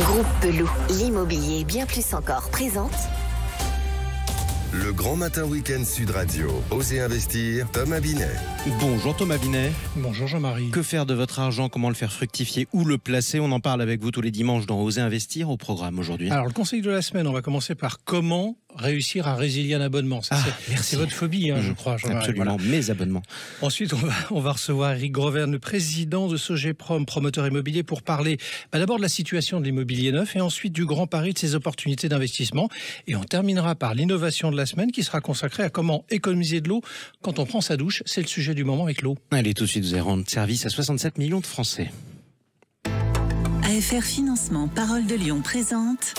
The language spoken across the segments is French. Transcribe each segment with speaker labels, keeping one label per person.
Speaker 1: Groupe Peloux, l'immobilier bien plus encore présente.
Speaker 2: Le Grand Matin Week-end Sud Radio. Osez investir, Thomas Binet.
Speaker 3: Bonjour Thomas Binet.
Speaker 4: Bonjour Jean-Marie.
Speaker 3: Que faire de votre argent? Comment le faire fructifier? Où le placer? On en parle avec vous tous les dimanches dans Osez investir au programme aujourd'hui.
Speaker 4: Alors le conseil de la semaine, on va commencer par comment réussir à résilier un abonnement. Ça, c'est votre phobie, je crois, Jean-Marie.
Speaker 3: Absolument, voilà. Mes abonnements.
Speaker 4: Ensuite, on va recevoir Éric Grovern, le président de Sogeprom, promoteur immobilier, pour parler d'abord de la situation de l'immobilier neuf et ensuite du grand pari de ses opportunités d'investissement. Et on terminera par l'innovation de la semaine qui sera consacrée à comment économiser de l'eau quand on prend sa douche. C'est le sujet du moment avec l'eau.
Speaker 3: Allez, tout de suite, vous allez rendre service à 67 millions de Français.
Speaker 5: AFR Financement Parole de Lyon présente...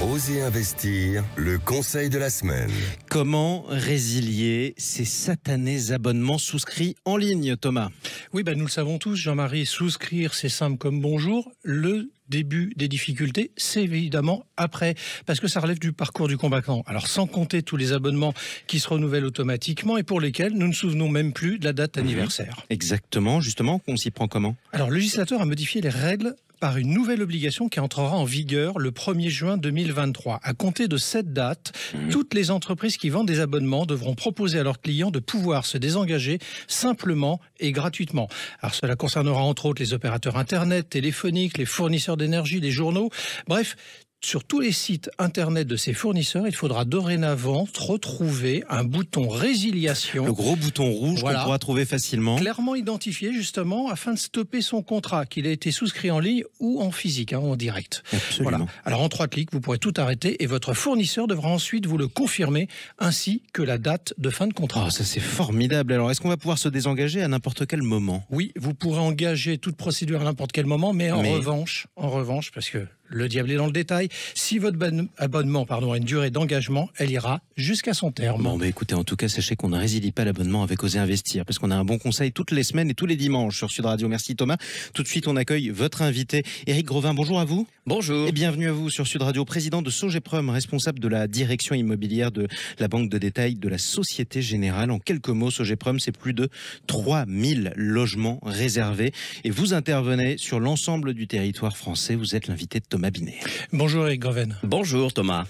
Speaker 2: Osez investir, le conseil de la semaine.
Speaker 3: Comment résilier ces satanés abonnements souscrits en ligne, Thomas?
Speaker 4: Oui, nous le savons tous, Jean-Marie, souscrire, c'est simple comme bonjour. Le début des difficultés, c'est évidemment après, parce que ça relève du parcours du combattant. Alors, sans compter tous les abonnements qui se renouvellent automatiquement et pour lesquels nous ne souvenons même plus de la date anniversaire.
Speaker 3: Exactement, justement, on s'y prend comment?
Speaker 4: Alors, le législateur a modifié les règles par une nouvelle obligation qui entrera en vigueur le 1er juin 2023. À compter de cette date, toutes les entreprises qui vendent des abonnements devront proposer à leurs clients de pouvoir se désengager simplement et gratuitement. Alors cela concernera entre autres les opérateurs internet, téléphoniques, les fournisseurs d'énergie, les journaux, bref. Sur tous les sites internet de ces fournisseurs, il faudra dorénavant retrouver un bouton résiliation.
Speaker 3: Le gros bouton rouge qu'on pourra trouver facilement.
Speaker 4: Clairement identifié justement afin de stopper son contrat, qu'il ait été souscrit en ligne ou en physique, ou en direct.
Speaker 3: Absolument.
Speaker 4: Voilà. Alors en 3 clics, vous pourrez tout arrêter et votre fournisseur devra ensuite vous le confirmer, ainsi que la date de fin de contrat.
Speaker 3: Oh, ça c'est formidable. Alors est-ce qu'on va pouvoir se désengager à n'importe quel moment?
Speaker 4: Oui, vous pourrez engager toute procédure à n'importe quel moment, mais en revanche, parce que le diable est dans le détail. Si votre abonnement a une durée d'engagement, elle ira jusqu'à son terme.
Speaker 3: Bon, écoutez, en tout cas, sachez qu'on ne résilie pas l'abonnement avec Osez Investir, parce qu'on a un bon conseil toutes les semaines et tous les dimanches sur Sud Radio. Merci Thomas. Tout de suite, on accueille votre invité, Éric Grovern. Bonjour à vous.
Speaker 6: Bonjour.
Speaker 3: Et bienvenue à vous sur Sud Radio, président de Sogeprom, responsable de la direction immobilière de la banque de détail de la Société Générale. En quelques mots, Sogeprom, c'est plus de 3000 logements réservés. Et vous intervenez sur l'ensemble du territoire français. Vous êtes l'invité de Thomas Binet.
Speaker 4: Bonjour Éric Grovern.
Speaker 6: Bonjour Thomas.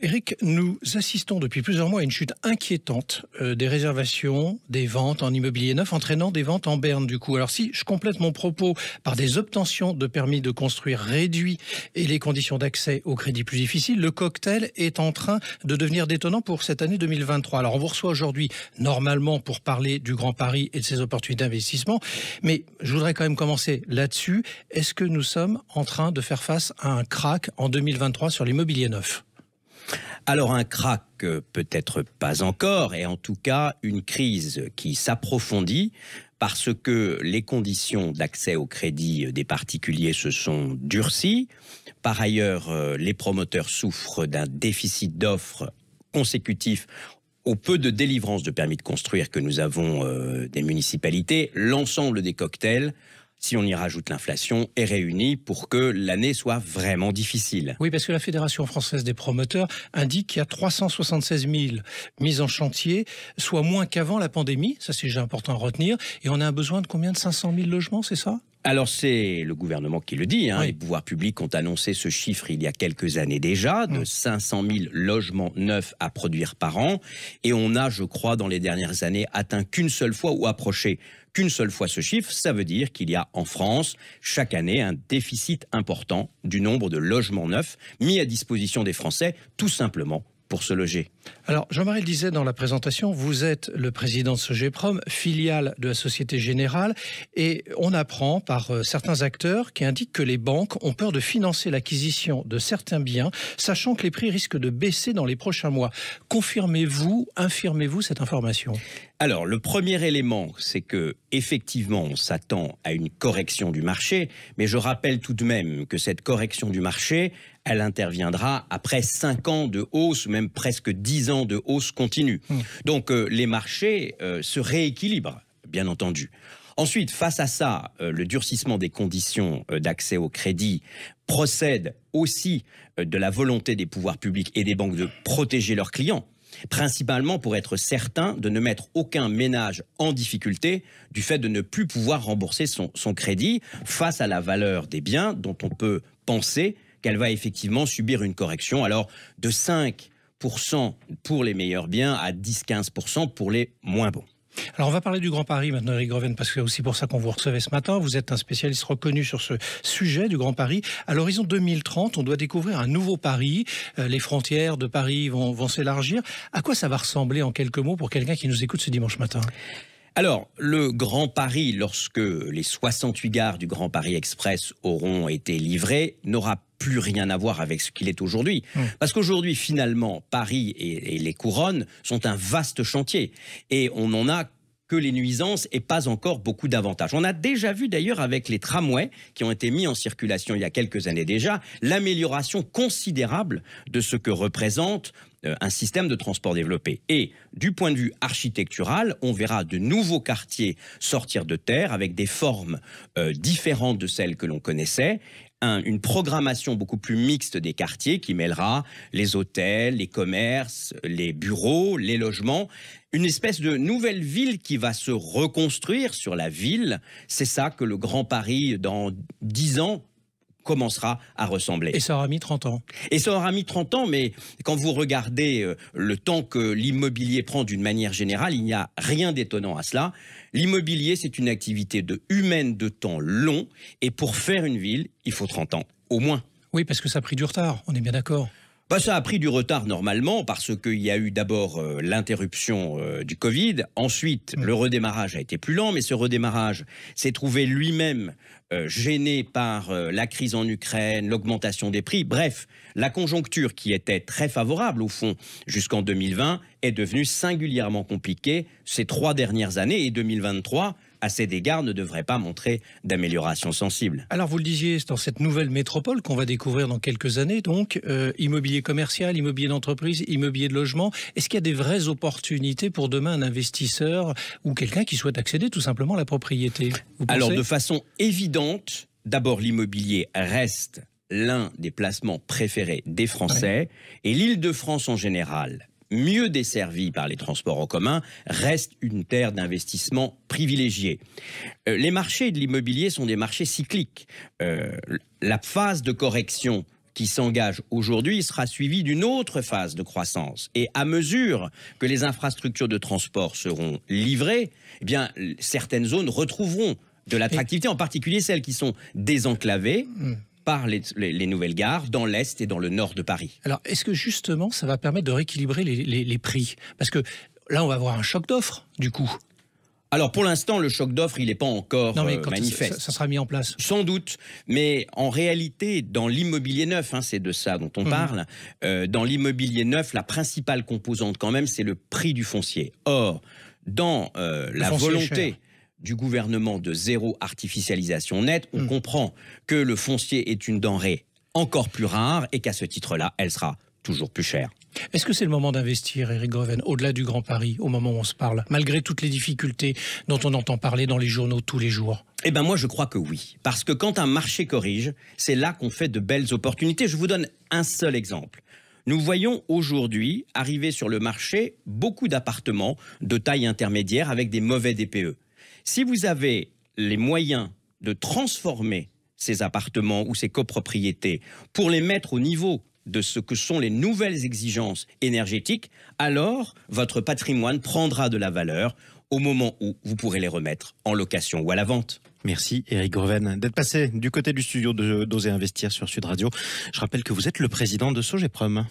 Speaker 4: Éric, nous assistons depuis plusieurs mois à une chute inquiétante des réservations, des ventes en immobilier neuf, entraînant des ventes en berne du coup. Alors si je complète mon propos par des obtentions de permis de construire réduits et les conditions d'accès au crédit plus difficiles, le cocktail est en train de devenir détonnant pour cette année 2023. Alors on vous reçoit aujourd'hui normalement pour parler du Grand Paris et de ses opportunités d'investissement, mais je voudrais quand même commencer là-dessus. Est-ce que nous sommes en train de faire face à un krach en 2023 sur l'immobilier neuf ?
Speaker 6: Alors un krach, peut-être pas encore, et en tout cas une crise qui s'approfondit parce que les conditions d'accès au crédit des particuliers se sont durcies. Par ailleurs, les promoteurs souffrent d'un déficit d'offres consécutif au peu de délivrance de permis de construire que nous avons des municipalités. L'ensemble des cocktails, si on y rajoute l'inflation, est réunie pour que l'année soit vraiment difficile.
Speaker 4: Oui, parce que la Fédération française des promoteurs indique qu'il y a 376 000 mises en chantier, soit moins qu'avant la pandémie. Ça, c'est déjà important à retenir. Et on a un besoin de combien? De 500 000 logements, c'est ça?
Speaker 6: Alors c'est le gouvernement qui le dit,
Speaker 4: Oui.
Speaker 6: Les pouvoirs publics ont annoncé ce chiffre il y a quelques années déjà, de 500 000 logements neufs à produire par an, et on a, je crois, dans les dernières années, atteint qu'une seule fois ou approché qu'une seule fois ce chiffre. Ça veut dire qu'il y a en France, chaque année, un déficit important du nombre de logements neufs mis à disposition des Français, tout simplement pour se loger.
Speaker 4: Alors, Jean-Marie le disait dans la présentation, vous êtes le président de Sogeprom, filiale de la Société Générale, et on apprend par certains acteurs qui indiquent que les banques ont peur de financer l'acquisition de certains biens, sachant que les prix risquent de baisser dans les prochains mois. Confirmez-vous, infirmez-vous cette information?
Speaker 6: Alors, le premier élément, c'est que effectivement, on s'attend à une correction du marché, mais je rappelle tout de même que cette correction du marché, elle interviendra après 5 ans de hausse, même presque 10 ans de hausse continue. Donc, les marchés se rééquilibrent, bien entendu. Ensuite, face à ça, le durcissement des conditions d'accès au crédit procède aussi de la volonté des pouvoirs publics et des banques de protéger leurs clients. Principalement pour être certain de ne mettre aucun ménage en difficulté du fait de ne plus pouvoir rembourser son crédit face à la valeur des biens dont on peut penser qu'elle va effectivement subir une correction. Alors, de 5% pour les meilleurs biens à 10-15% pour les moins bons.
Speaker 4: Alors on va parler du Grand Paris maintenant, Éric Greven, parce que c'est aussi pour ça qu'on vous recevait ce matin. Vous êtes un spécialiste reconnu sur ce sujet du Grand Paris. À l'horizon 2030, on doit découvrir un nouveau Paris. Les frontières de Paris vont s'élargir. À quoi ça va ressembler en quelques mots pour quelqu'un qui nous écoute ce dimanche matin ?
Speaker 6: Alors, le Grand Paris, lorsque les 68 gares du Grand Paris Express auront été livrées, n'aura plus rien à voir avec ce qu'il est aujourd'hui. Parce qu'aujourd'hui, finalement, Paris et les couronnes sont un vaste chantier. Et on n'en a que les nuisances et pas encore beaucoup d'avantages. On a déjà vu d'ailleurs avec les tramways qui ont été mis en circulation il y a quelques années déjà, l'amélioration considérable de ce que représente un système de transport développé. Et du point de vue architectural, on verra de nouveaux quartiers sortir de terre avec des formes différentes de celles que l'on connaissait. Une programmation beaucoup plus mixte des quartiers qui mêlera les hôtels, les commerces, les bureaux, les logements. Une espèce de nouvelle ville qui va se reconstruire sur la ville. C'est ça que le Grand Paris, dans 10 ans, commencera à ressembler.
Speaker 4: Et ça aura mis 30 ans.
Speaker 6: Et ça aura mis 30 ans, mais quand vous regardez le temps que l'immobilier prend d'une manière générale, il n'y a rien d'étonnant à cela. L'immobilier, c'est une activité humaine de temps long, et pour faire une ville, il faut 30 ans, au moins.
Speaker 4: Oui, parce que ça a pris du retard, on est bien d'accord.
Speaker 6: Ça a pris du retard normalement parce qu'il y a eu d'abord l'interruption du Covid. Ensuite, le redémarrage a été plus lent, mais ce redémarrage s'est trouvé lui-même gêné par la crise en Ukraine, l'augmentation des prix. Bref, la conjoncture qui était très favorable au fond jusqu'en 2020 est devenue singulièrement compliquée ces 3 dernières années, et 2023 à cet égard, ne devrait pas montrer d'amélioration sensible.
Speaker 4: Alors, vous le disiez, c'est dans cette nouvelle métropole qu'on va découvrir dans quelques années, donc, immobilier commercial, immobilier d'entreprise, immobilier de logement. Est-ce qu'il y a des vraies opportunités pour demain un investisseur ou quelqu'un qui souhaite accéder tout simplement à la propriété ?
Speaker 6: Alors, de façon évidente, d'abord, l'immobilier reste l'un des placements préférés des Français, et l'Île-de-France en général, mieux desservie par les transports en commun, reste une terre d'investissement privilégiée. Les marchés de l'immobilier sont des marchés cycliques. La phase de correction qui s'engage aujourd'hui sera suivie d'une autre phase de croissance. Et à mesure que les infrastructures de transport seront livrées, eh bien, certaines zones retrouveront de l'attractivité, en particulier celles qui sont désenclavées par les nouvelles gares dans l'Est et dans le Nord de Paris.
Speaker 4: Alors, est-ce que justement, ça va permettre de rééquilibrer les prix ? Parce que là, on va avoir un choc d'offres, du coup.
Speaker 6: Alors, pour l'instant, le choc d'offres, il n'est pas encore manifeste.
Speaker 4: Ça sera mis en place.
Speaker 6: Sans doute, mais en réalité, dans l'immobilier neuf, c'est de ça dont on parle, dans l'immobilier neuf, la principale composante quand même, c'est le prix du foncier. Or, dans la volonté du gouvernement de zéro artificialisation nette, on comprend que le foncier est une denrée encore plus rare et qu'à ce titre-là, elle sera toujours plus chère.
Speaker 4: Est-ce que c'est le moment d'investir, Éric Greven, au-delà du Grand Paris, au moment où on se parle, malgré toutes les difficultés dont on entend parler dans les journaux tous les jours ?
Speaker 6: Eh bien, moi, je crois que oui. Parce que quand un marché corrige, c'est là qu'on fait de belles opportunités. Je vous donne un seul exemple. Nous voyons aujourd'hui arriver sur le marché beaucoup d'appartements de taille intermédiaire avec des mauvais DPE. Si vous avez les moyens de transformer ces appartements ou ces copropriétés pour les mettre au niveau de ce que sont les nouvelles exigences énergétiques, alors votre patrimoine prendra de la valeur au moment où vous pourrez les remettre en location ou à la vente.
Speaker 3: Merci Éric Greven d'être passé du côté du studio d'Oser Investir sur Sud Radio. Je rappelle que vous êtes le président de Sogeprom.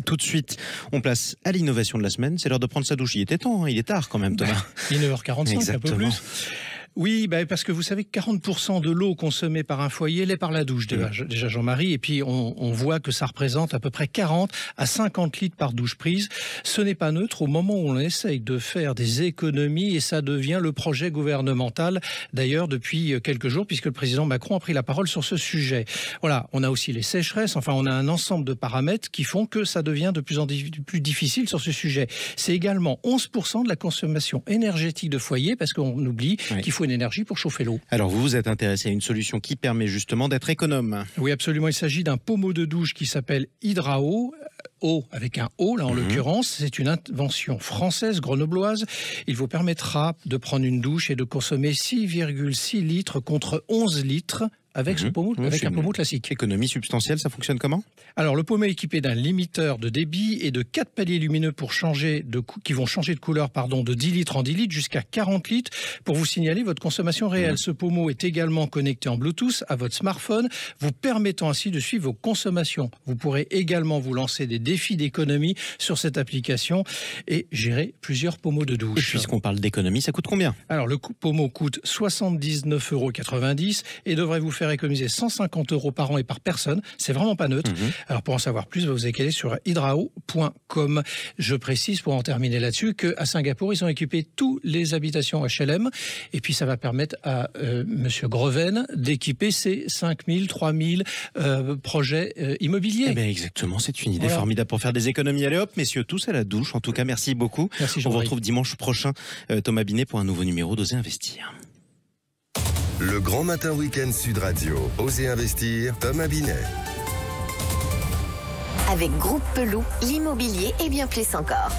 Speaker 3: Tout de suite, on place à l'innovation de la semaine. C'est l'heure de prendre sa douche. Il était temps, il est tard quand même, Thomas.
Speaker 4: Il est 9h45,
Speaker 3: Exactement.
Speaker 4: Un peu plus. Oui, parce que vous savez que 40% de l'eau consommée par un foyer l'est par la douche, déjà Jean-Marie, et puis on voit que ça représente à peu près 40 à 50 litres par douche prise. Ce n'est pas neutre au moment où on essaye de faire des économies, et ça devient le projet gouvernemental, d'ailleurs depuis quelques jours, puisque le président Macron a pris la parole sur ce sujet. Voilà, on a aussi les sécheresses, enfin on a un ensemble de paramètres qui font que ça devient de plus en plus difficile sur ce sujet. C'est également 11% de la consommation énergétique de foyer, parce qu'on oublie qu'il faut une énergie pour chauffer l'eau.
Speaker 3: Alors vous vous êtes intéressé à une solution qui permet justement d'être économe.
Speaker 4: Oui, absolument. Il s'agit d'un pommeau de douche qui s'appelle Hydrao. Eau avec un O, là en l'occurrence. C'est une invention française, grenobloise. Il vous permettra de prendre une douche et de consommer 6,6 litres contre 11 litres avec ce pommeau, avec un pommeau classique.
Speaker 3: Économie substantielle, ça fonctionne comment?
Speaker 4: Alors, le pommeau est équipé d'un limiteur de débit et de 4 paliers lumineux pour qui vont changer de couleur de 10 litres en 10 litres jusqu'à 40 litres pour vous signaler votre consommation réelle. Ce pommeau est également connecté en Bluetooth à votre smartphone, vous permettant ainsi de suivre vos consommations. Vous pourrez également vous lancer des défis d'économie sur cette application et gérer plusieurs pommeaux de douche.
Speaker 3: Et puisqu'on parle d'économie, ça coûte combien?
Speaker 4: Alors, le pommeau coûte 79,90 € et devrait vous faire économiser 150 € par an et par personne. C'est vraiment pas neutre. Alors, pour en savoir plus, vous allez aller sur hydrao.com. Je précise, pour en terminer là-dessus, qu'à Singapour, ils ont équipé toutes les habitations HLM. Et puis, ça va permettre à Monsieur Greven d'équiper ses 5000, 3000 projets immobiliers.
Speaker 3: Eh bien, exactement, c'est une idée formidable pour faire des économies. Allez hop, messieurs, tous à la douche. En tout cas, merci beaucoup.
Speaker 4: Merci,
Speaker 3: on vous retrouve dimanche prochain, Thomas Binet, pour un nouveau numéro d'Oser Investir.
Speaker 2: Le Grand Matin Week-end Sud Radio. Oser Investir, Thomas Binet.
Speaker 1: Avec Groupe Peloux, l'immobilier et bien plus encore.